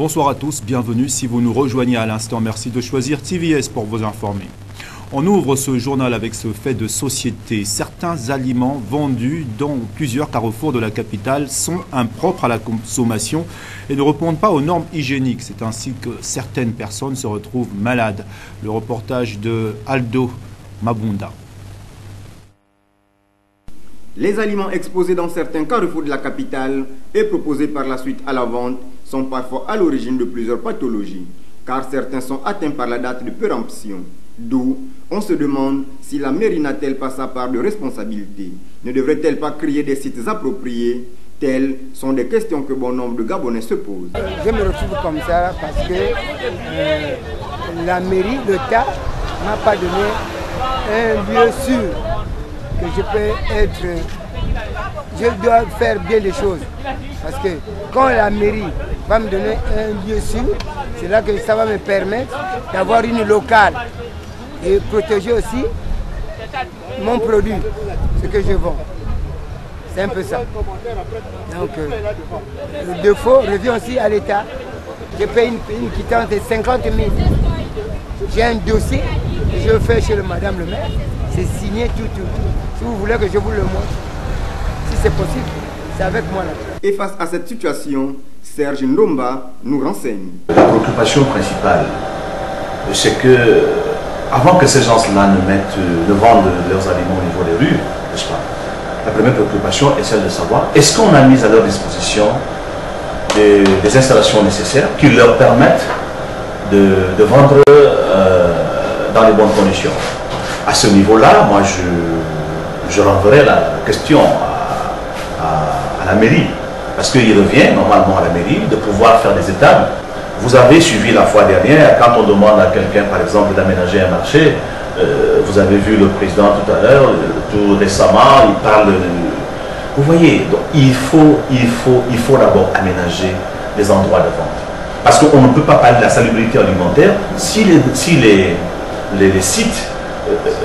Bonsoir à tous, bienvenue si vous nous rejoignez à l'instant. Merci de choisir TVS pour vous informer. On ouvre ce journal avec ce fait de société. Certains aliments vendus dans plusieurs carrefours de la capitale sont impropres à la consommation et ne répondent pas aux normes hygiéniques. C'est ainsi que certaines personnes se retrouvent malades. Le reportage de Aldo Mabunda. Les aliments exposés dans certains carrefours de la capitale et proposés par la suite à la vente sont parfois à l'origine de plusieurs pathologies, car certains sont atteints par la date de péremption. D'où on se demande si la mairie n'a-t-elle pas sa part de responsabilité. Ne devrait-elle pas créer des sites appropriés? Telles sont des questions que bon nombre de Gabonais se posent. Je me retrouve comme ça parce que la mairie, l'État, ne m'a pas donné un lieu sûr que je peux être. Je dois faire bien des choses. Parce que quand la mairie va me donner un lieu sûr, c'est là que ça va me permettre d'avoir une locale et protéger aussi mon produit, ce que je vends. C'est un peu ça. Donc, le défaut revient aussi à l'État. Je paye une quittance de 50 000. J'ai un dossier que je fais chez le madame le maire. C'est signé tout. Si vous voulez que je vous le montre, si c'est possible, c'est avec moi là. Et face à cette situation, Serge Ndomba nous renseigne. La préoccupation principale, c'est que avant que ces gens-là ne vendent leurs aliments au niveau des rues, n'est-ce pas? La première préoccupation est celle de savoir est-ce qu'on a mis à leur disposition des installations nécessaires qui leur permettent de vendre dans les bonnes conditions. À ce niveau-là, moi je renverrai la question à la mairie, parce qu'il revient normalement à la mairie de pouvoir faire des étapes. Vous avez suivi la fois dernière, quand on demande à quelqu'un par exemple d'aménager un marché, vous avez vu le président tout à l'heure, tout récemment, il parle de... Vous voyez, donc il faut d'abord aménager les endroits de vente. Parce qu'on ne peut pas parler de la salubrité alimentaire si les sites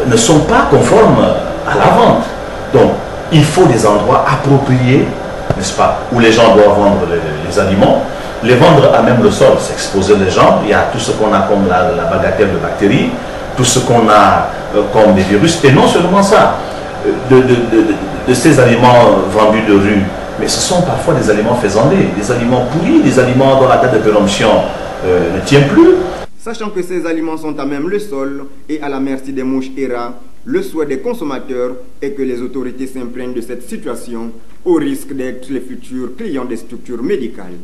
ne sont pas conformes à la vente. Donc, il faut des endroits appropriés, n'est-ce pas, où les gens doivent vendre les aliments, les vendre à même le sol, c'est exposer les gens. Il y a tout ce qu'on a comme la bagatelle de bactéries, tout ce qu'on a comme des virus, et non seulement ça, de ces aliments vendus de rue, mais ce sont parfois des aliments faisandés, des aliments pourris, des aliments dont la date de péremption ne tient plus. Sachant que ces aliments sont à même le sol et à la merci des mouches et rats, le souhait des consommateurs est que les autorités s'imprègnent de cette situation au risque d'être les futurs clients des structures médicales.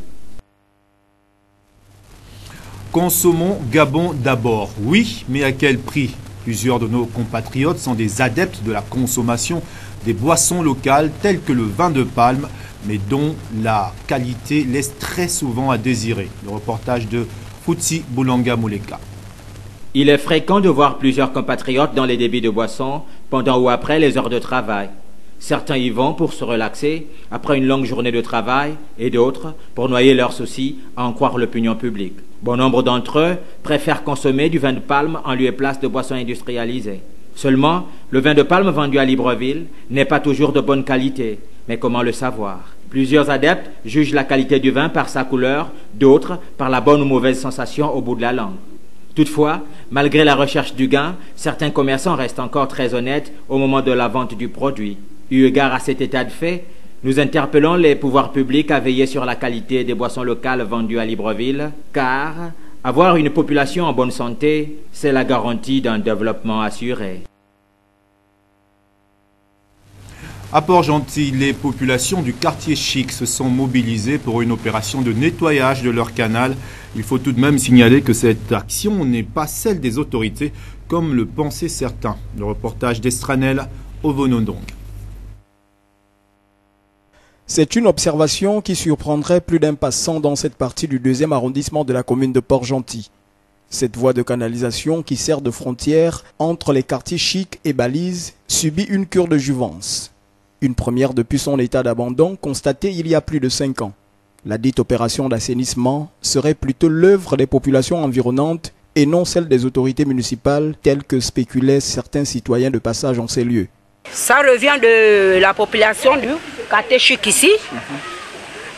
Consommons Gabon d'abord, oui, mais à quel prix? Plusieurs de nos compatriotes sont des adeptes de la consommation des boissons locales telles que le vin de palme, mais dont la qualité laisse très souvent à désirer. Le reportage de Futsi Boulanga Mouleka. Il est fréquent de voir plusieurs compatriotes dans les débits de boissons pendant ou après les heures de travail. Certains y vont pour se relaxer après une longue journée de travail et d'autres pour noyer leurs soucis à en croire l'opinion publique. Bon nombre d'entre eux préfèrent consommer du vin de palme en lieu et place de boissons industrialisées. Seulement, le vin de palme vendu à Libreville n'est pas toujours de bonne qualité. Mais comment le savoir? Plusieurs adeptes jugent la qualité du vin par sa couleur, d'autres par la bonne ou mauvaise sensation au bout de la langue. Toutefois, malgré la recherche du gain, certains commerçants restent encore très honnêtes au moment de la vente du produit. Eu égard à cet état de fait, nous interpellons les pouvoirs publics à veiller sur la qualité des boissons locales vendues à Libreville, car avoir une population en bonne santé, c'est la garantie d'un développement assuré. À Port-Gentil, les populations du quartier Chic se sont mobilisées pour une opération de nettoyage de leur canal. Il faut tout de même signaler que cette action n'est pas celle des autorités, comme le pensaient certains. Le reportage d'Estranel Ovonondong. C'est une observation qui surprendrait plus d'un passant dans cette partie du 2e arrondissement de la commune de Port-Gentil. Cette voie de canalisation qui sert de frontière entre les quartiers Chic et Balise subit une cure de jouvence. Une première depuis son état d'abandon constatée il y a plus de 5 ans. La dite opération d'assainissement serait plutôt l'œuvre des populations environnantes et non celle des autorités municipales telles que spéculaient certains citoyens de passage en ces lieux. Ça revient de la population du quartier Chic ici,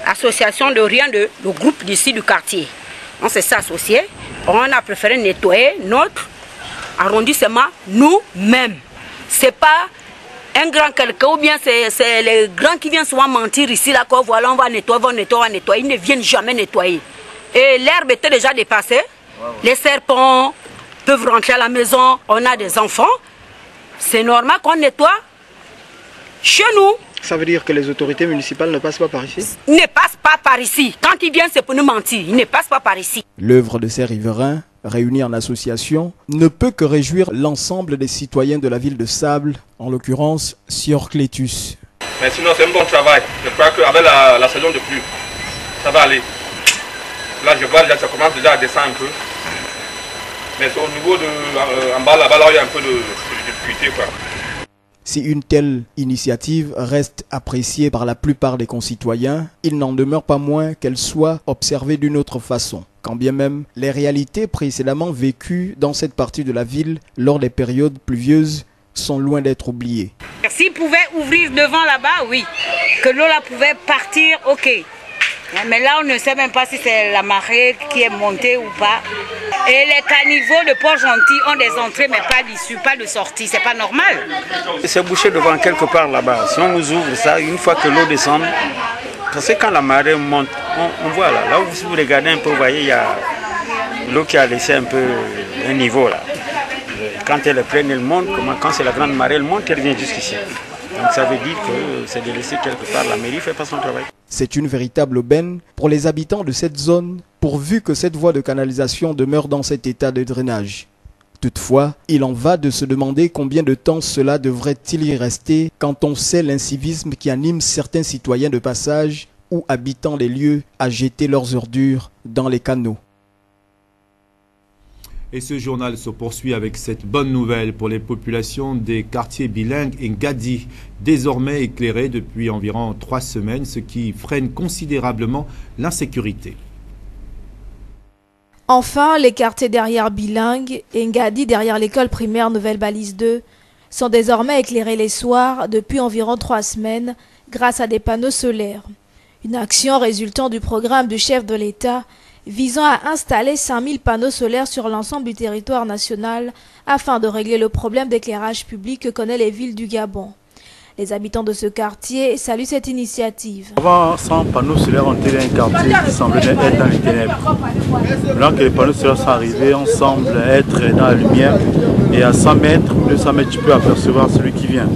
association de rien de groupe d'ici du quartier. on s'est associé, on a préféré nettoyer notre arrondissement nous-mêmes. C'est pas un grand quelqu'un ou bien c'est les grands qui viennent souvent mentir ici, là, qu'on voilà, on va nettoyer, ils ne viennent jamais nettoyer. Et l'herbe était déjà dépassée, les serpents peuvent rentrer à la maison, on a des enfants, c'est normal qu'on nettoie chez nous. Ça veut dire que les autorités municipales ne passent pas par ici? Ils ne passent pas par ici. Quand ils viennent, c'est pour nous mentir. Ils ne passent pas par ici. L'œuvre de ces riverains, réunis en association, ne peut que réjouir l'ensemble des citoyens de la ville de Sable, en l'occurrence Sior Clétus. Mais sinon, c'est un bon travail. Je crois qu'avec la saison de pluie, ça va aller. Là, je vois déjà, ça commence déjà à descendre un peu. Mais c'est au niveau de... en bas, là-bas, là, il y a un peu de difficulté, quoi. Si une telle initiative reste appréciée par la plupart des concitoyens, il n'en demeure pas moins qu'elle soit observée d'une autre façon. Quand bien même les réalités précédemment vécues dans cette partie de la ville lors des périodes pluvieuses sont loin d'être oubliées. S'ils pouvaient ouvrir devant là-bas, oui. Que l'eau là pouvait partir, ok. Mais là, on ne sait même pas si c'est la marée qui est montée ou pas. Et les caniveaux de Port-Gentil ont des entrées, mais pas d'issue, pas de sortie. C'est pas normal. C'est bouché devant quelque part là-bas. Si on nous ouvre ça, une fois que l'eau descend, parce que quand la marée monte, on voit là. Là où si vous regardez un peu, vous voyez, il y a l'eau qui a laissé un peu un niveau là. Quand elle est pleine, elle monte. Quand c'est la grande marée, elle monte, elle vient jusqu'ici. Donc ça veut dire que c'est de laisser quelque part, la mairie ne fait pas son travail. C'est une véritable aubaine pour les habitants de cette zone, pourvu que cette voie de canalisation demeure dans cet état de drainage. Toutefois, il en va de se demander combien de temps cela devrait-il y rester quand on sait l'incivisme qui anime certains citoyens de passage ou habitants des lieux à jeter leurs ordures dans les canaux. Et ce journal se poursuit avec cette bonne nouvelle pour les populations des quartiers bilingues Ngadi, désormais éclairés depuis environ 3 semaines, ce qui freine considérablement l'insécurité. Enfin, les quartiers derrière bilingues Ngadi, derrière l'école primaire Nouvelle Balise 2, sont désormais éclairés les soirs depuis environ 3 semaines grâce à des panneaux solaires. Une action résultant du programme du chef de l'État visant à installer 5000 panneaux solaires sur l'ensemble du territoire national afin de régler le problème d'éclairage public que connaissent les villes du Gabon. Les habitants de ce quartier saluent cette initiative. Avant, sans panneaux solaires, on était un quartier qui semblait être dans les ténèbres. Maintenant que les panneaux solaires sont arrivés, on semble être dans la lumière. Et à 100 mètres, 200 mètres, tu peux apercevoir celui qui vient.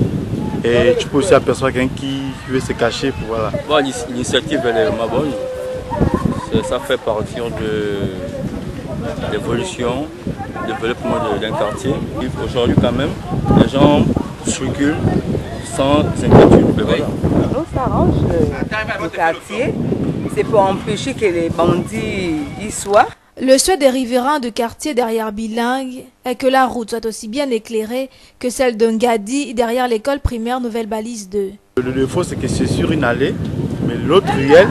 Et tu peux aussi apercevoir quelqu'un qui veut se cacher. Voilà. Bon, l'initiative, elle est vraiment bonne. Ça fait partir de l'évolution, du développement d'un quartier. Aujourd'hui, quand même, les gens circulent sans inquiétude. Voilà. Donc, ça arrange le quartier. C'est pour empêcher que les bandits y soient. Le souhait des riverains du quartier derrière bilingue est que la route soit aussi bien éclairée que celle de Ngadi derrière l'école primaire Nouvelle Balise 2. Le défaut, c'est que c'est sur une allée, mais l'autre ruelle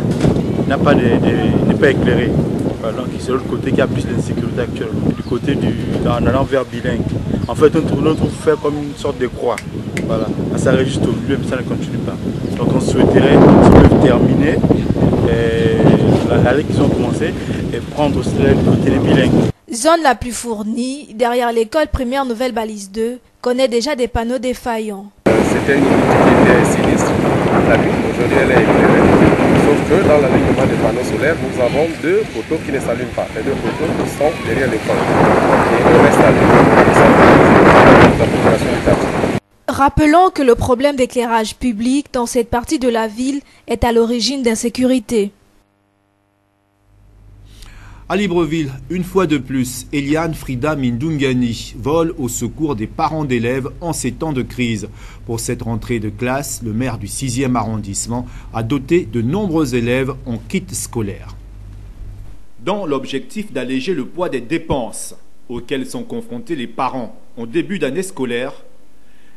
n'est pas éclairé. Donc c'est l'autre côté qui a plus d'insécurité actuelle, du côté en allant vers bilingue. En fait, on trouve faire comme une sorte de croix. Voilà. Ça s'arrête juste au milieu, mais ça ne continue pas. Donc on souhaiterait qu'ils peuvent terminer l'allée qu'ils ont commencé et prendre aussi le côté des bilingues. Zone la plus fournie, derrière l'école primaire Nouvelle Balise 2, connaît déjà des panneaux défaillants. C'était une unité qui était sinistre. La ville, aujourd'hui, elle est éclairée. Sauf que dans l'alignement des panneaux solaires, nous avons 2 poteaux qui ne s'allument pas. Les 2 poteaux qui sont derrière l'école. Et on reste allumé. La population du quartier. Rappelons que le problème d'éclairage public dans cette partie de la ville est à l'origine d'insécurité. À Libreville, une fois de plus, Eliane Frida Mindungani vole au secours des parents d'élèves en ces temps de crise. Pour cette rentrée de classe, le maire du 6e arrondissement a doté de nombreux élèves en kit scolaire. Dans l'objectif d'alléger le poids des dépenses auxquelles sont confrontés les parents en début d'année scolaire,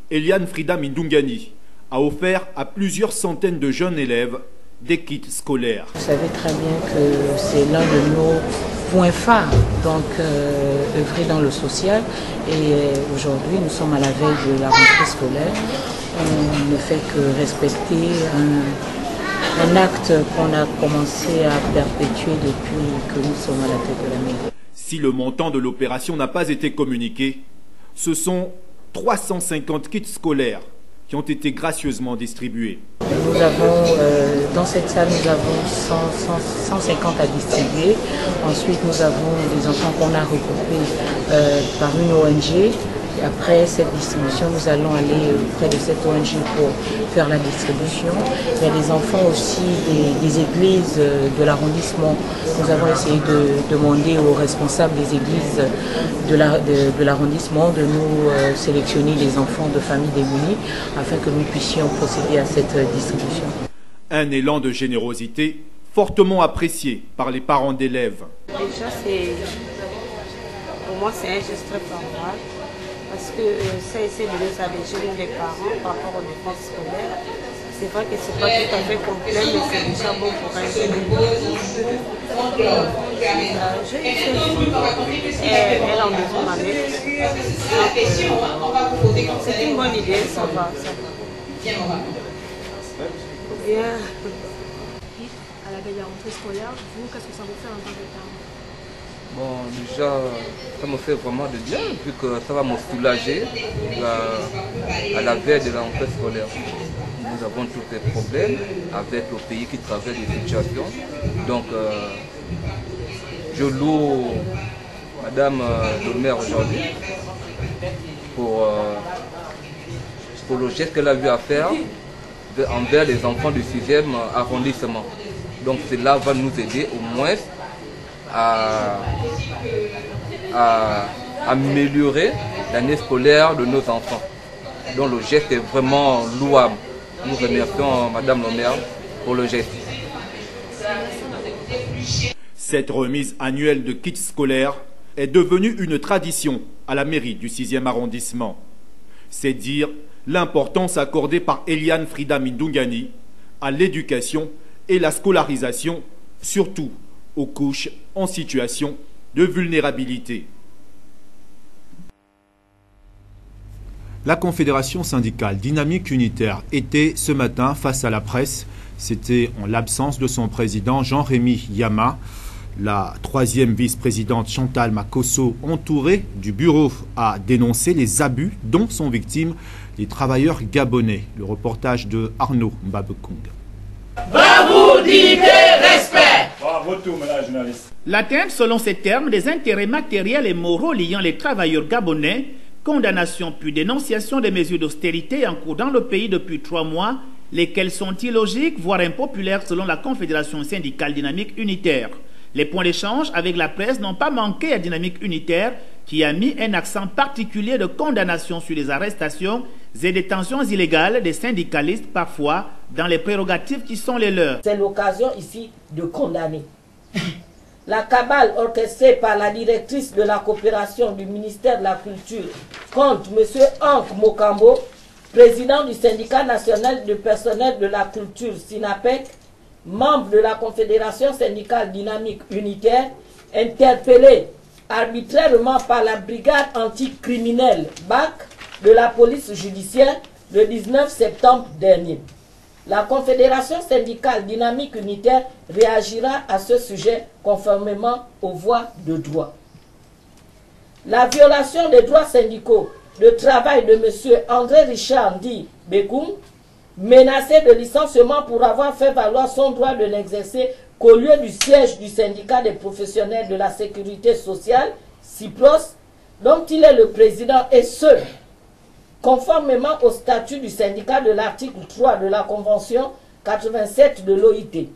Eliane Frida Mindungani a offert à plusieurs centaines de jeunes élèves des kits scolaires. Vous savez très bien que c'est l'un de nos points phares, donc œuvrer dans le social. Et aujourd'hui, nous sommes à la veille de la rentrée scolaire. On ne fait que respecter un acte qu'on a commencé à perpétuer depuis que nous sommes à la tête de la mairie. Si le montant de l'opération n'a pas été communiqué, ce sont 350 kits scolaires qui ont été gracieusement distribués. Nous avons, dans cette salle, nous avons 150 à distribuer. Ensuite, nous avons des enfants qu'on a regroupés par une ONG. Et après cette distribution, nous allons aller auprès de cette ONG pour faire la distribution. Il y a des enfants aussi des églises de l'arrondissement. Nous avons essayé de demander aux responsables des églises de l'arrondissement de nous sélectionner les enfants de familles démunies afin que nous puissions procéder à cette distribution. Un élan de générosité fortement apprécié par les parents d'élèves. Déjà, pour moi, c'est un geste très favorable. Parce que ça essaie de les alléger les parents par rapport aux dépenses scolaires. C'est vrai que ce n'est pas tout à fait complet, mais c'est déjà bon pour un jeune. Elle en besoin ma mère. C'est une bonne idée, ça va. Bien. À la veille de la rentrée scolaire, vous, qu'est-ce que ça vous fait en tant que parent? Bon, déjà, ça me fait vraiment de bien, vu que ça va me soulager à la veille de la rentrée scolaire. Nous avons tous les problèmes avec le pays qui traverse des situations. Donc, je loue Madame le maire aujourd'hui pour le geste qu'elle a eu à faire envers les enfants du 6e arrondissement. Donc, cela va nous aider au moins à améliorer l'année scolaire de nos enfants. Donc le geste est vraiment louable. Nous remercions Madame le maire pour le geste. Cette remise annuelle de kits scolaires est devenue une tradition à la mairie du 6e arrondissement. C'est dire l'importance accordée par Eliane Frida Mindungani à l'éducation et la scolarisation, surtout aux couches en situation de vulnérabilité. La Confédération syndicale dynamique unitaire était ce matin face à la presse. C'était en l'absence de son président Jean-Rémy Yama. La 3e vice-présidente Chantal Makosso, entourée du bureau, a dénoncé les abus dont sont victimes les travailleurs gabonais. Le reportage de Arnaud Mbabekong. Bravo, dignité, respect. L'atteinte, selon ces termes, des intérêts matériels et moraux liant les travailleurs gabonais, condamnation puis dénonciation des mesures d'austérité en cours dans le pays depuis 3 mois, lesquelles sont illogiques, voire impopulaires selon la Confédération syndicale dynamique unitaire. Les points d'échange avec la presse n'ont pas manqué à Dynamique unitaire, qui a mis un accent particulier de condamnation sur les arrestations et détentions illégales des syndicalistes, parfois dans les prérogatives qui sont les leurs. C'est l'occasion ici de condamner la cabale orchestrée par la directrice de la coopération du ministère de la Culture contre M. Hank Mokambo, président du syndicat national de personnel de la culture SINAPEC, membre de la Confédération syndicale dynamique unitaire, interpellé arbitrairement par la brigade anticriminelle BAC de la police judiciaire le 19 septembre dernier. La Confédération syndicale dynamique unitaire réagira à ce sujet conformément aux voies de droit. La violation des droits syndicaux de travail de M. André Richard Ndi Bekoum, menacé de licenciement pour avoir fait valoir son droit de n'exercer qu'au lieu du siège du syndicat des professionnels de la sécurité sociale, CIPROS, dont il est le président, et ce, conformément au statut du syndicat de l'article 3 de la Convention 87 de l'OIT.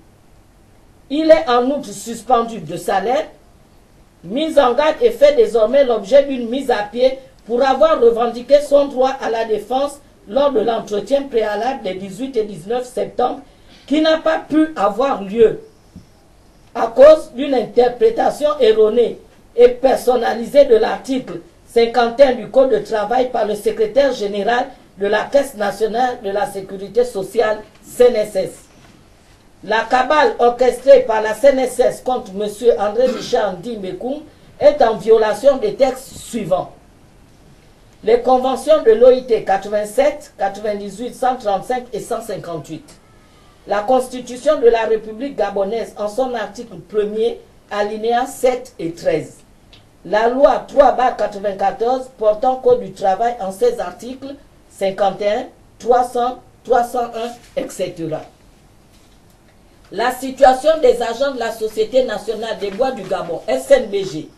Il est en outre suspendu de salaire, mis en garde et fait désormais l'objet d'une mise à pied pour avoir revendiqué son droit à la défense lors de l'entretien préalable des 18 et 19 septembre, qui n'a pas pu avoir lieu à cause d'une interprétation erronée et personnalisée de l'article 51 du Code de travail par le secrétaire général de la Caisse nationale de la sécurité sociale, CNSS. La cabale orchestrée par la CNSS contre M. André Richard Ndi Bekoum est en violation des textes suivants. Les conventions de l'OIT 87, 98, 135 et 158. la Constitution de la République gabonaise en son article 1er, alinéas 7 et 13. La loi 3/94 portant Code du travail en ses articles 51, 300, 301, etc. La situation des agents de la Société nationale des bois du Gabon, SNBG,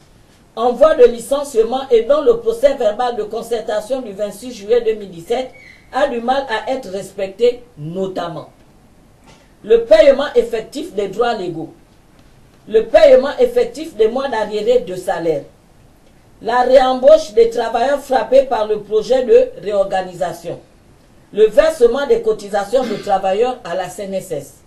en voie de licenciement et dont le procès verbal de concertation du 26 juillet 2017 a du mal à être respecté, notamment le paiement effectif des droits légaux, le paiement effectif des mois d'arriérés de salaire, la réembauche des travailleurs frappés par le projet de réorganisation, le versement des cotisations de travailleurs à la CNSS.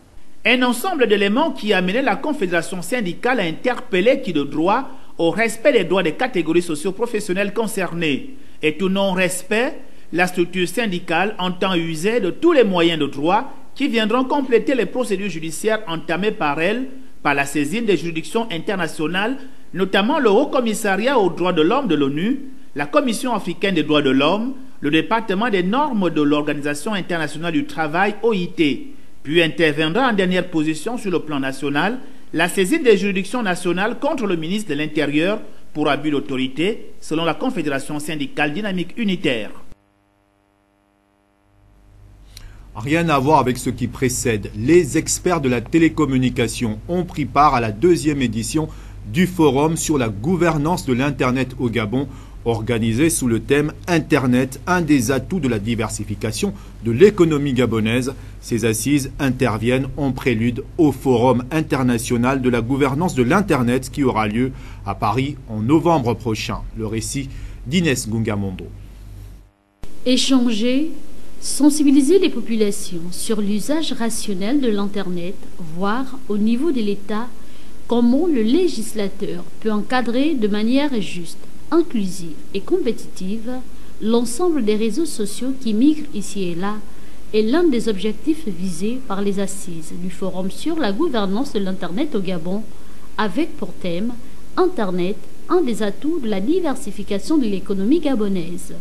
Un ensemble d'éléments qui a mené la Confédération syndicale à interpeller qui de droit au respect des droits des catégories socio-professionnelles concernées. Et tout non-respect, la structure syndicale entend user de tous les moyens de droit qui viendront compléter les procédures judiciaires entamées par elle par la saisine des juridictions internationales, notamment le Haut Commissariat aux droits de l'homme de l'ONU, la Commission africaine des droits de l'homme, le département des normes de l'Organisation internationale du travail, OIT. Puis interviendra en dernière position sur le plan national la saisine des juridictions nationales contre le ministre de l'Intérieur pour abus d'autorité, selon la Confédération syndicale dynamique unitaire. Rien à voir avec ce qui précède. Les experts de la télécommunication ont pris part à la 2e édition du forum sur la gouvernance de l'Internet au Gabon, organisé sous le thème « Internet, un des atouts de la diversification de l'économie gabonaise ». Ces assises interviennent en prélude au Forum international de la gouvernance de l'Internet qui aura lieu à Paris en novembre prochain. Le récit d'Inès Gungamondo. Échanger, sensibiliser les populations sur l'usage rationnel de l'Internet, voire au niveau de l'État, comment le législateur peut encadrer de manière juste, inclusive et compétitive l'ensemble des réseaux sociaux qui migrent ici et là est l'un des objectifs visés par les assises du Forum sur la gouvernance de l'Internet au Gabon, avec pour thème « Internet, un des atouts de la diversification de l'économie gabonaise ».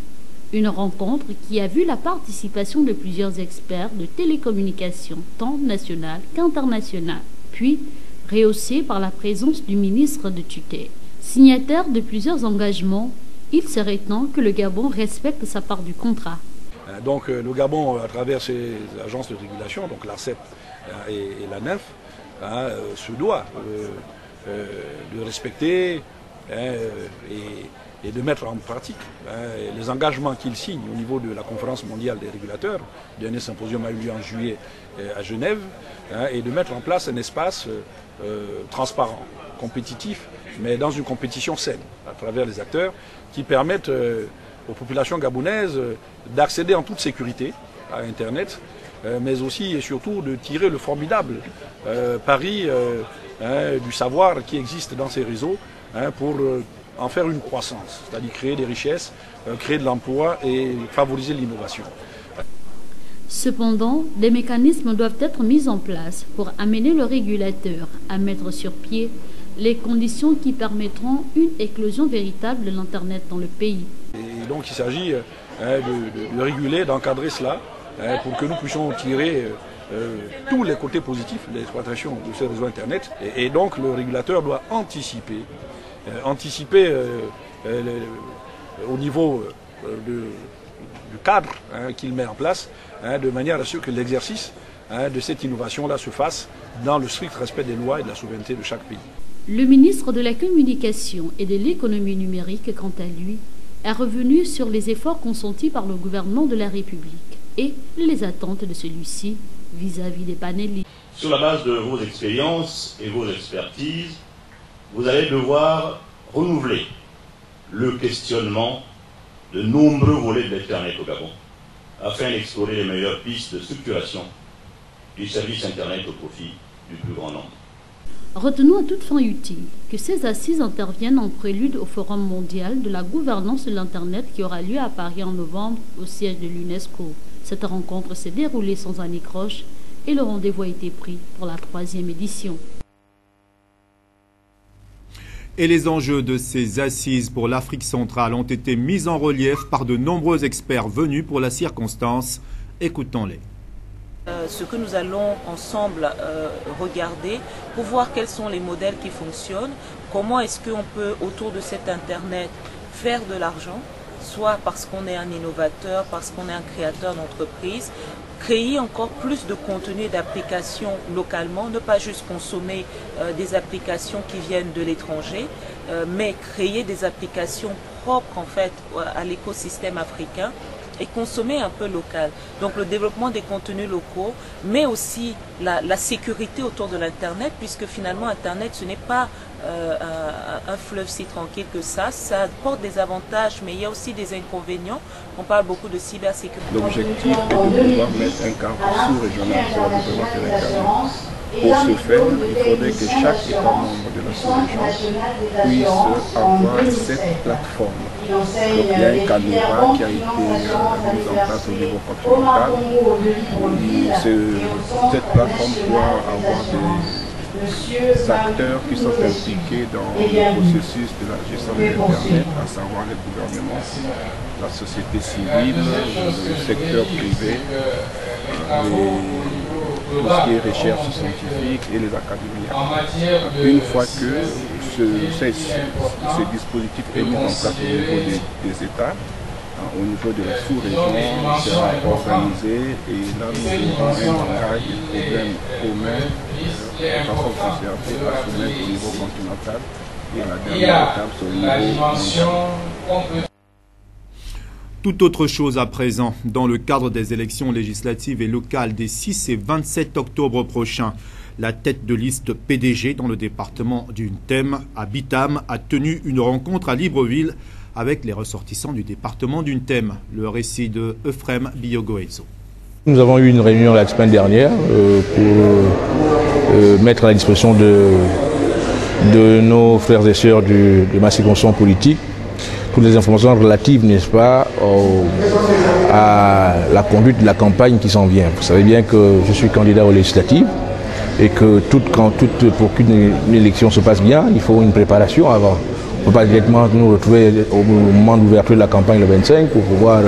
Une rencontre qui a vu la participation de plusieurs experts de télécommunications, tant nationales qu'internationales, puis rehaussée par la présence du ministre de tutelle. Signataire de plusieurs engagements, il serait temps que le Gabon respecte sa part du contrat. Donc le Gabon, à travers ses agences de régulation, donc l'ARCEP et l'ANEF, se doit de respecter et de mettre en pratique les engagements qu'il signe au niveau de la conférence mondiale des régulateurs. Le dernier symposium a eu lieu en juillet à Genève, et de mettre en place un espace transparent, compétitif, mais dans une compétition saine, à travers les acteurs qui permettent aux populations gabonaises d'accéder en toute sécurité à Internet, mais aussi et surtout de tirer le formidable pari du savoir qui existe dans ces réseaux pour en faire une croissance, c'est-à-dire créer des richesses, créer de l'emploi et favoriser l'innovation. Cependant, des mécanismes doivent être mis en place pour amener le régulateur à mettre sur pied les conditions qui permettront une éclosion véritable de l'Internet dans le pays. Et donc il s'agit de réguler, d'encadrer cela pour que nous puissions tirer tous les côtés positifs de l'exploitation de ces réseaux Internet. Et donc le régulateur doit anticiper au niveau du cadre qu'il met en place, de manière à ce que l'exercice de cette innovation-là se fasse dans le strict respect des lois et de la souveraineté de chaque pays. Le ministre de la Communication et de l'économie numérique, quant à lui, est revenu sur les efforts consentis par le gouvernement de la République et les attentes de celui-ci vis-à-vis des panélistes. Sur la base de vos expériences et vos expertises, vous allez devoir renouveler le questionnement de nombreux volets de l'Internet au Gabon, afin d'explorer les meilleures pistes de structuration du service Internet au profit du plus grand nombre. Retenons à toute fin utile que ces assises interviennent en prélude au Forum mondial de la gouvernance de l'Internet qui aura lieu à Paris en novembre au siège de l'UNESCO. Cette rencontre s'est déroulée sans anicroche et le rendez-vous a été pris pour la 3e édition. Et les enjeux de ces assises pour l'Afrique centrale ont été mis en relief par de nombreux experts venus pour la circonstance. Écoutons-les. Ce que nous allons ensemble regarder pour voir quels sont les modèles qui fonctionnent, comment est-ce qu'on peut autour de cet Internet faire de l'argent, soit parce qu'on est un innovateur, parce qu'on est un créateur d'entreprise, créer encore plus de contenu et d'applications localement, ne pas juste consommer des applications qui viennent de l'étranger, mais créer des applications propres en fait à l'écosystème africain et consommer un peu local. Donc le développement des contenus locaux, mais aussi la sécurité autour de l'Internet, puisque finalement Internet ce n'est pas un fleuve si tranquille que ça apporte des avantages, mais il y a aussi des inconvénients. On parle beaucoup de cybersécurité. L'objectif est de pouvoir mettre un cadre sous-régional sur la gouvernance de l'Internet. Pour ce faire, il faudrait que chaque État membre de la sous-région puisse avoir cette plateforme. Donc il y a un canevas qui a été mis en place au niveau continental. Cette plateforme doit avoir des acteurs qui sont impliqués dans le processus de la gestion de l'Internet, à savoir les gouvernements, la société civile, le secteur privé, tout ce qui est recherche scientifique et les académies. Une fois que ce dispositif est mis en place au niveau des États, au niveau de la sous-région, sera organisé et là nous aurons un langage de problèmes communs de façon concertée à soumettre au niveau continental et la dernière étape sur le niveau mondial. Tout autre chose à présent, dans le cadre des élections législatives et locales des 6 et 27 octobre prochains, la tête de liste PDG dans le département du Ntem, à Bitam, a tenu une rencontre à Libreville avec les ressortissants du département du Ntem. Le récit de Euphrem Biogoezo. Nous avons eu une réunion la semaine dernière pour mettre à la disposition de nos frères et sœurs de ma circonscription politique toutes les informations relatives, n'est-ce pas, à la conduite de la campagne qui s'en vient. Vous savez bien que je suis candidat aux législatives et que pour qu'une élection se passe bien, il faut une préparation avant. On ne peut pas directement nous retrouver au moment d'ouverture de la campagne le 25 pour pouvoir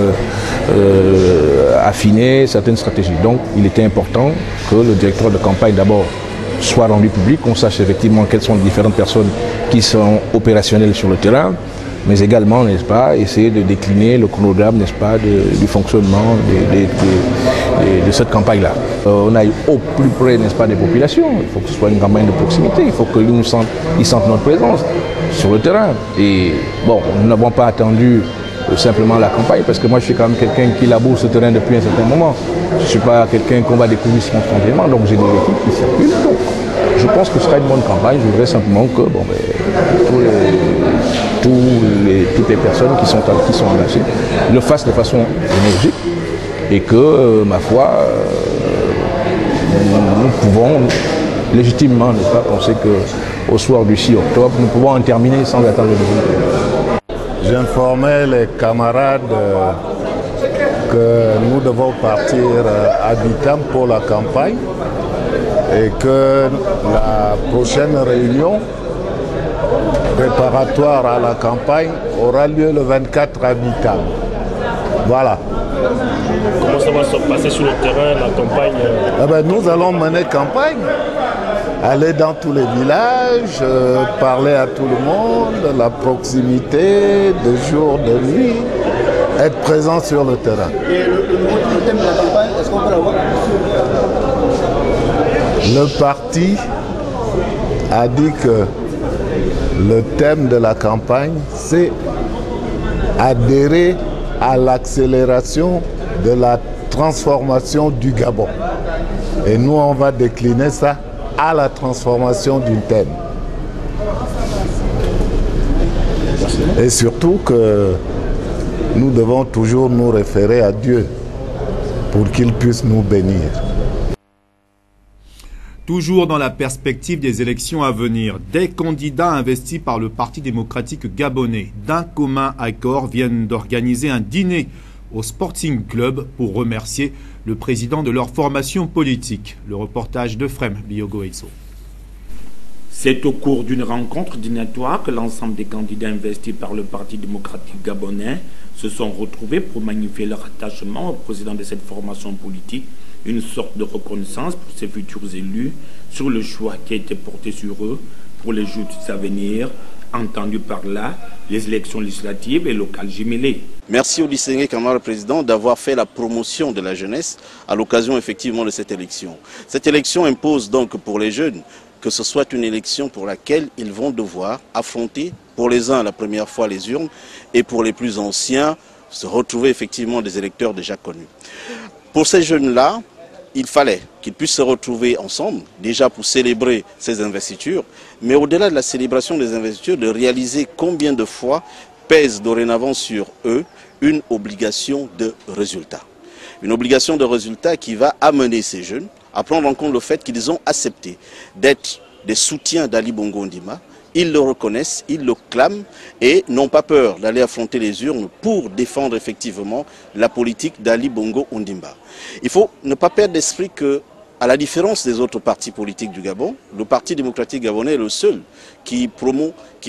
affiner certaines stratégies. Donc il était important que le directeur de campagne d'abord soit rendu public, qu'on sache effectivement quelles sont les différentes personnes qui sont opérationnelles sur le terrain, mais également, n'est-ce pas, essayer de décliner le chronogramme, n'est-ce pas, du fonctionnement de cette campagne-là. On aille au plus près, n'est-ce pas, des populations. Il faut que ce soit une campagne de proximité. Il faut qu'ils sentent notre présence sur le terrain. Et bon, nous n'avons pas attendu simplement la campagne, parce que moi je suis quand même quelqu'un qui laboure ce terrain depuis un certain moment. Je ne suis pas quelqu'un qu'on va découvrir spontanément, donc j'ai des équipes qui circulent. Donc, je pense que ce sera une bonne campagne. Je voudrais simplement que toutes les personnes qui sont engagées le fassent de façon énergique et que, ma foi, nous pouvons légitimement, n'est-ce pas, penser qu'au soir du 6 octobre, nous pouvons en terminer sans attendre le résultat. J'informais les camarades que nous devons partir à Bitam pour la campagne et que la prochaine réunion préparatoire à la campagne aura lieu le 24 à Bitam. Voilà. Comment ça va se passer sur le terrain, la campagne? Nous allons mener campagne, aller dans tous les villages, parler à tout le monde, la proximité, de jour, de nuit, être présent sur le terrain. Et le thème de la campagne, est-ce qu'on peut l'avoir? Le parti a dit que le thème de la campagne, c'est adhérer à l'accélération de la transformation du Gabon. Et nous, on va décliner ça à la transformation du thème. Et surtout que nous devons toujours nous référer à Dieu pour qu'il puisse nous bénir. Toujours dans la perspective des élections à venir, des candidats investis par le Parti démocratique gabonais d'un commun accord viennent d'organiser un dîner au Sporting Club pour remercier le président de leur formation politique. Le reportage de Frem Biogoezo. C'est au cours d'une rencontre dînatoire que l'ensemble des candidats investis par le Parti démocratique gabonais se sont retrouvés pour magnifier leur attachement au président de cette formation politique une sorte de reconnaissance pour ces futurs élus sur le choix qui a été porté sur eux pour les joutes à venir, entendu par là les élections législatives et locales jumelées. Merci au distingué camarade président d'avoir fait la promotion de la jeunesse à l'occasion effectivement de cette élection. Cette élection impose donc pour les jeunes que ce soit une élection pour laquelle ils vont devoir affronter pour les uns la première fois les urnes et pour les plus anciens se retrouver effectivement des électeurs déjà connus. Pour ces jeunes-là, il fallait qu'ils puissent se retrouver ensemble, déjà pour célébrer ces investitures, mais au-delà de la célébration des investitures, de réaliser combien de fois pèse dorénavant sur eux une obligation de résultat. Une obligation de résultat qui va amener ces jeunes à prendre en compte le fait qu'ils ont accepté d'être des soutiens d'Ali Bongo Ondimba. Ils le reconnaissent, ils le clament et n'ont pas peur d'aller affronter les urnes pour défendre effectivement la politique d'Ali Bongo Ondimba. Il faut ne pas perdre d'esprit que, à la différence des autres partis politiques du Gabon, le Parti démocratique gabonais est le seul qui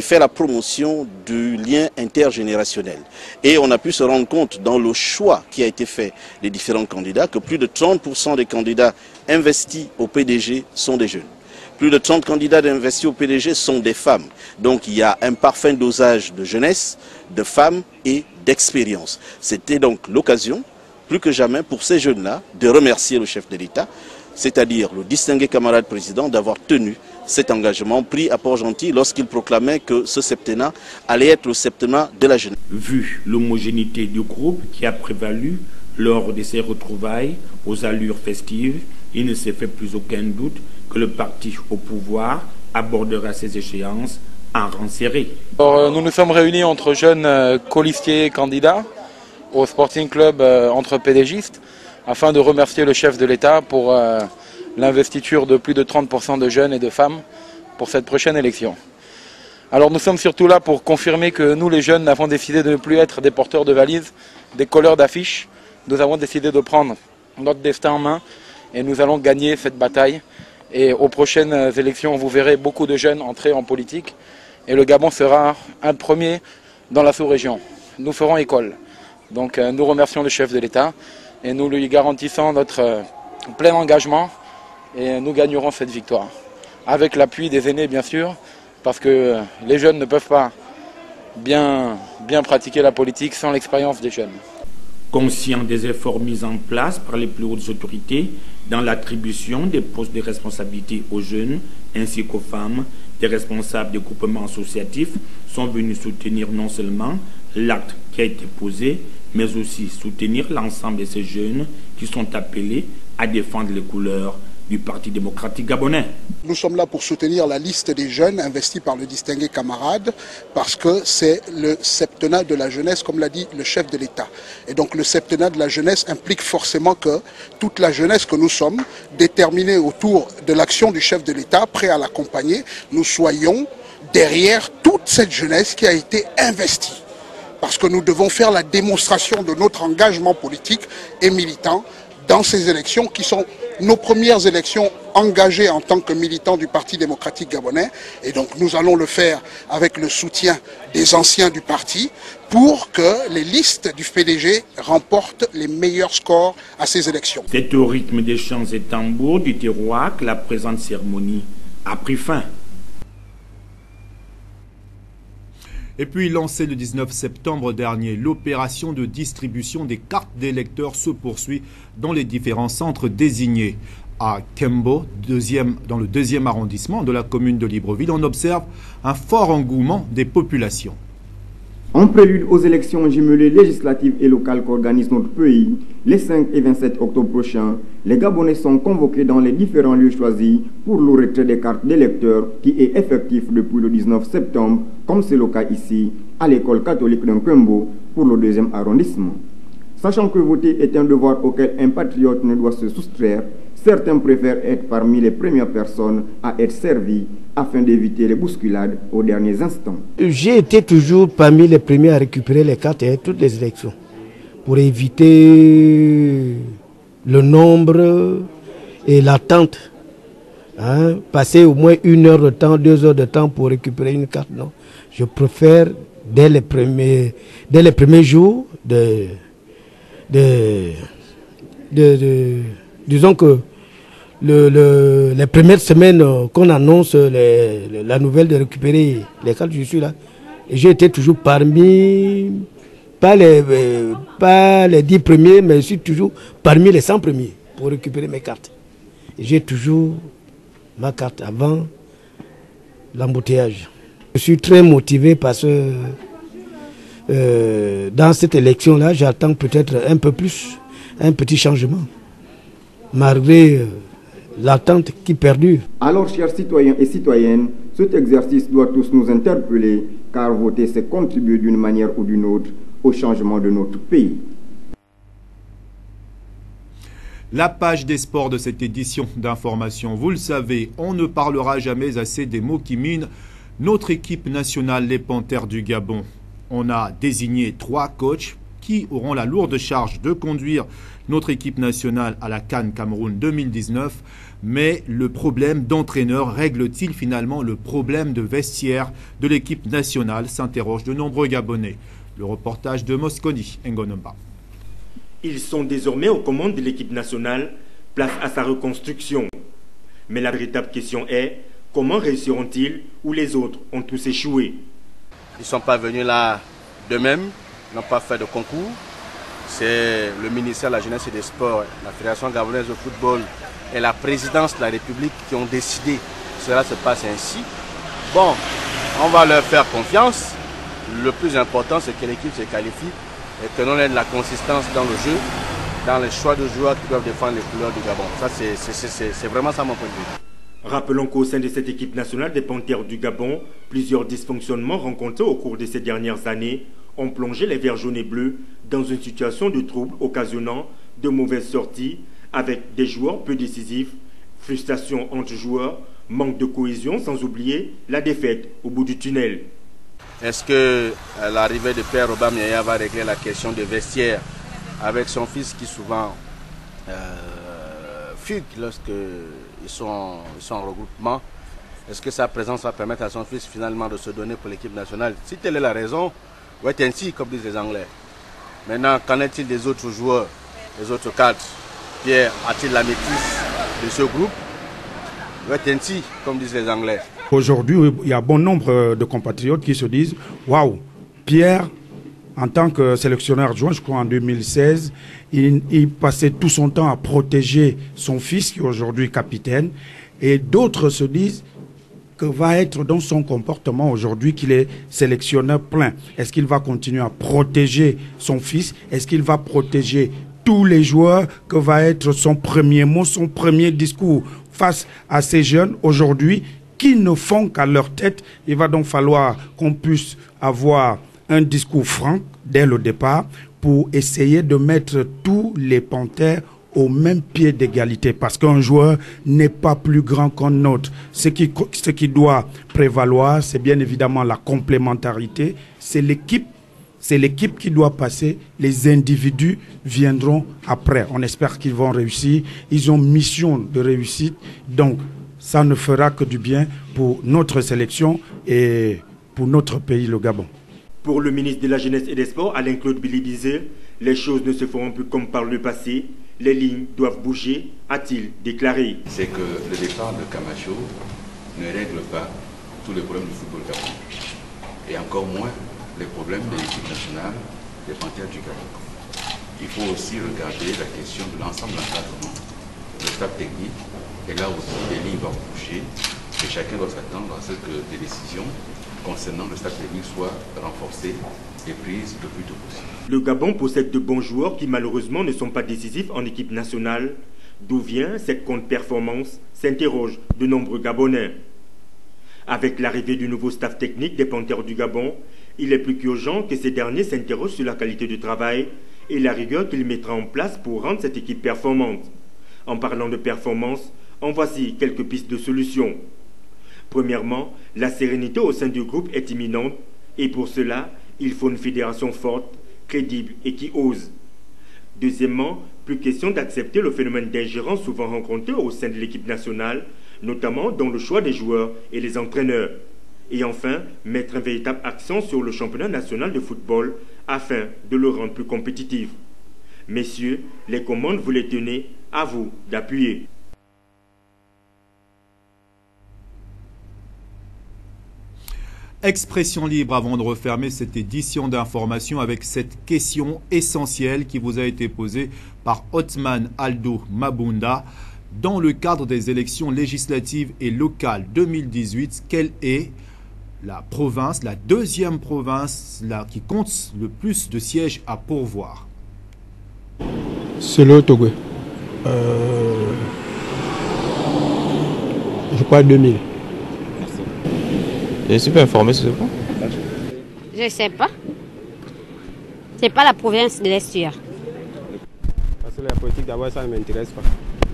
fait la promotion du lien intergénérationnel. Et on a pu se rendre compte dans le choix qui a été fait des différents candidats que plus de 30% des candidats investis au PDG sont des jeunes. Plus de 30 candidats investis au PDG sont des femmes. Donc il y a un parfait dosage de jeunesse, de femmes et d'expérience. C'était donc l'occasion, plus que jamais, pour ces jeunes-là, de remercier le chef de l'État, c'est-à-dire le distingué camarade président, d'avoir tenu cet engagement pris à Port-Gentil lorsqu'il proclamait que ce septennat allait être le septennat de la jeunesse. Vu l'homogénéité du groupe qui a prévalu lors de ces retrouvailles aux allures festives, il ne s'est fait plus aucun doute que le parti au pouvoir abordera ces échéances en rang serré. Nous nous sommes réunis entre jeunes colistiers candidats au Sporting Club entre pédégistes afin de remercier le chef de l'État pour l'investiture de plus de 30% de jeunes et de femmes pour cette prochaine élection. Alors nous sommes surtout là pour confirmer que nous les jeunes avons décidé de ne plus être des porteurs de valises, des colleurs d'affiches. Nous avons décidé de prendre notre destin en main et nous allons gagner cette bataille. Et aux prochaines élections, vous verrez beaucoup de jeunes entrer en politique et le Gabon sera un premier dans la sous-région. Nous ferons école. Donc nous remercions le chef de l'État et nous lui garantissons notre plein engagement et nous gagnerons cette victoire. Avec l'appui des aînés bien sûr, parce que les jeunes ne peuvent pas bien pratiquer la politique sans l'expérience des jeunes. Conscient des efforts mis en place par les plus hautes autorités dans l'attribution des postes de responsabilité aux jeunes ainsi qu'aux femmes, des responsables des groupements associatifs sont venus soutenir non seulement l'acte qui a été posé, mais aussi soutenir l'ensemble de ces jeunes qui sont appelés à défendre les couleurs du Parti démocratique gabonais. Nous sommes là pour soutenir la liste des jeunes investis par le distingué camarade parce que c'est le septennat de la jeunesse, comme l'a dit le chef de l'État. Et donc le septennat de la jeunesse implique forcément que toute la jeunesse que nous sommes, déterminée autour de l'action du chef de l'État, prêt à l'accompagner, nous soyons derrière toute cette jeunesse qui a été investie. Parce que nous devons faire la démonstration de notre engagement politique et militant dans ces élections qui sont nos premières élections engagées en tant que militants du Parti démocratique gabonais. Et donc nous allons le faire avec le soutien des anciens du parti pour que les listes du PDG remportent les meilleurs scores à ces élections. C'est au rythme des chants et tambours du terroir que la présente cérémonie a pris fin. Et puis lancé le 19 septembre dernier, l'opération de distribution des cartes d'électeurs se poursuit dans les différents centres désignés. À Kembo, dans le 2e arrondissement de la commune de Libreville, on observe un fort engouement des populations. En prélude aux élections jumelées législatives et locales qu'organise notre pays, les 5 et 27 octobre prochains, les Gabonais sont convoqués dans les différents lieux choisis pour le retrait des cartes d'électeurs qui est effectif depuis le 19 septembre, comme c'est le cas ici, à l'école catholique de Kembo pour le 2e arrondissement. Sachant que voter est un devoir auquel un patriote ne doit se soustraire, certains préfèrent être parmi les premières personnes à être servis afin d'éviter les bousculades aux derniers instants. J'ai été toujours parmi les premiers à récupérer les cartes à toutes les élections pour éviter le nombre et l'attente. Passer au moins 1 heure de temps, 2 heures de temps pour récupérer une carte, non. Je préfère dès les premiers jours disons que les premières semaines qu'on annonce la nouvelle de récupérer les cartes, je suis là. Et j'ai été toujours parmi, pas les 10 premiers, mais je suis toujours parmi les 100 premiers pour récupérer mes cartes. J'ai toujours ma carte avant l'embouteillage. Je suis très motivé parce que dans cette élection-là, j'attends peut-être un peu plus, un petit changement, malgré l'attente qui perdure. Alors, chers citoyens et citoyennes, cet exercice doit tous nous interpeller, car voter, c'est contribuer d'une manière ou d'une autre au changement de notre pays. La page des sports de cette édition d'information. Vous le savez, on ne parlera jamais assez des mots qui minent notre équipe nationale, les Panthères du Gabon. On a désigné 3 coachs qui auront la lourde charge de conduire notre équipe nationale à la CAN Cameroun 2019. Mais le problème d'entraîneur règle-t-il finalement le problème de vestiaire de l'équipe nationale, s'interrogent de nombreux Gabonais. Le reportage de Mosconi Ngonomba. Ils sont désormais aux commandes de l'équipe nationale, place à sa reconstruction. Mais la véritable question est, comment réussiront-ils où les autres ont tous échoué? Ils ne sont pas venus là d'eux-mêmes, n'ont pas fait de concours. C'est le ministère de la Jeunesse et des Sports, la Fédération gabonaise de football et la présidence de la République qui ont décidé que cela se passe ainsi. Bon, on va leur faire confiance. Le plus important, c'est que l'équipe se qualifie et que l'on ait de la consistance dans le jeu, dans les choix de joueurs qui doivent défendre les couleurs du Gabon. Ça, c'est vraiment ça mon point de vue. Rappelons qu'au sein de cette équipe nationale des Panthères du Gabon, plusieurs dysfonctionnements rencontrés au cours de ces dernières années ont plongé les Verts jaunes et bleus dans une situation de trouble occasionnant de mauvaises sorties avec des joueurs peu décisifs, frustration entre joueurs, manque de cohésion sans oublier la défaite au bout du tunnel. Est-ce que l'arrivée de Père Robam Yaya va régler la question des vestiaires avec son fils qui souvent fugue lorsqu'ils sont en regroupement? Est-ce que sa présence va permettre à son fils finalement de se donner pour l'équipe nationale? Si telle est la raison, wait and see, comme disent les Anglais. Maintenant, qu'en est-il des autres joueurs, des autres cadres? Pierre a-t-il la maîtrise de ce groupe? Wait and see, comme disent les Anglais. Aujourd'hui, il y a bon nombre de compatriotes qui se disent « Waouh, Pierre, en tant que sélectionneur adjoint, je crois en 2016, il passait tout son temps à protéger son fils, qui est aujourd'hui capitaine. » Et d'autres se disent que va être dans son comportement aujourd'hui qu'il est sélectionneur plein. Est-ce qu'il va continuer à protéger son fils? Est-ce qu'il va protéger tous les joueurs? Que va être son premier mot, son premier discours face à ces jeunes aujourd'hui qui ne font qu'à leur tête? Il va donc falloir qu'on puisse avoir un discours franc dès le départ pour essayer de mettre tous les Panthères au même pied d'égalité, parce qu'un joueur n'est pas plus grand qu'un autre. Ce qui doit prévaloir, c'est bien évidemment la complémentarité, c'est l'équipe qui doit passer, les individus viendront après. On espère qu'ils vont réussir, ils ont mission de réussite, donc ça ne fera que du bien pour notre sélection et pour notre pays, le Gabon. Pour le ministre de la Jeunesse et des Sports, Alain-Claude Bilibizé, les choses ne se feront plus comme par le passé. Les lignes doivent bouger, a-t-il déclaré. C'est que le départ de Camacho ne règle pas tous les problèmes du football gabonais. Et encore moins les problèmes de l'équipe nationale des Panthères du Gabon. Il faut aussi regarder la question de l'ensemble d'encadrement, le staff technique. Et là aussi, les lignes doivent bouger. Et chacun doit s'attendre à ce que des décisions concernant le staff technique soient renforcées et prises le plus tôt possible. Le Gabon possède de bons joueurs qui malheureusement ne sont pas décisifs en équipe nationale. D'où vient cette contre-performance, s'interrogent de nombreux Gabonais. Avec l'arrivée du nouveau staff technique des Panthères du Gabon, il est plus qu'urgent que ces derniers s'interrogent sur la qualité du travail et la rigueur qu'il mettra en place pour rendre cette équipe performante. En parlant de performance, en voici quelques pistes de solutions. Premièrement, la sérénité au sein du groupe est imminente et pour cela, il faut une fédération forte, crédible et qui ose. Deuxièmement, plus question d'accepter le phénomène d'ingérence souvent rencontré au sein de l'équipe nationale, notamment dans le choix des joueurs et les entraîneurs. Et enfin, mettre un véritable accent sur le championnat national de football afin de le rendre plus compétitif. Messieurs, les commandes, vous les tenez, À vous d'appuyer. Expression libre avant de refermer cette édition d'information avec cette question essentielle qui vous a été posée par Othman Aldo Mabunda. Dans le cadre des élections législatives et locales 2018, quelle est la province, la deuxième province qui compte le plus de sièges à pourvoir? C'est le Togo. Je crois 2000. Je ne suis pas informé sur ce point. Je ne sais pas. C'est pas la province de l'Esture. Parce que la politique d'abord ça ne m'intéresse pas.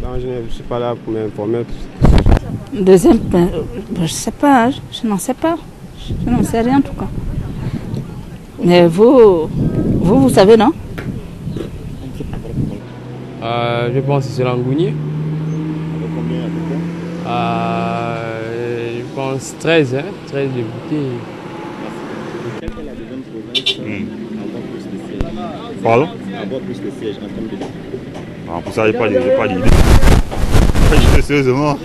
Donc je ne suis pas là pour m'informer. Deuxième, je ne sais pas, je n'en sais pas. Je n'en sais rien en tout cas. Mais vous savez, non? Je pense que c'est Langounier. Avec combien Je pense 13, 13 députés. Quelle est la deuxième province à avoir plus de sièges? Pardon? À avoir plus de sièges en termes de députés. Ah, pour ça, j'ai pas d'idée. Sérieusement.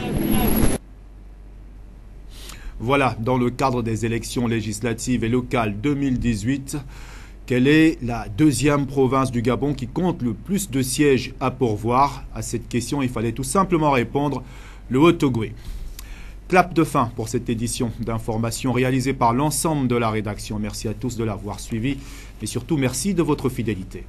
Voilà, dans le cadre des élections législatives et locales 2018, quelle est la deuxième province du Gabon qui compte le plus de sièges à pourvoir? À cette question, il fallait tout simplement répondre le Haut-Togoué. Clap de fin pour cette édition d'information réalisée par l'ensemble de la rédaction. Merci à tous de l'avoir suivi et surtout merci de votre fidélité.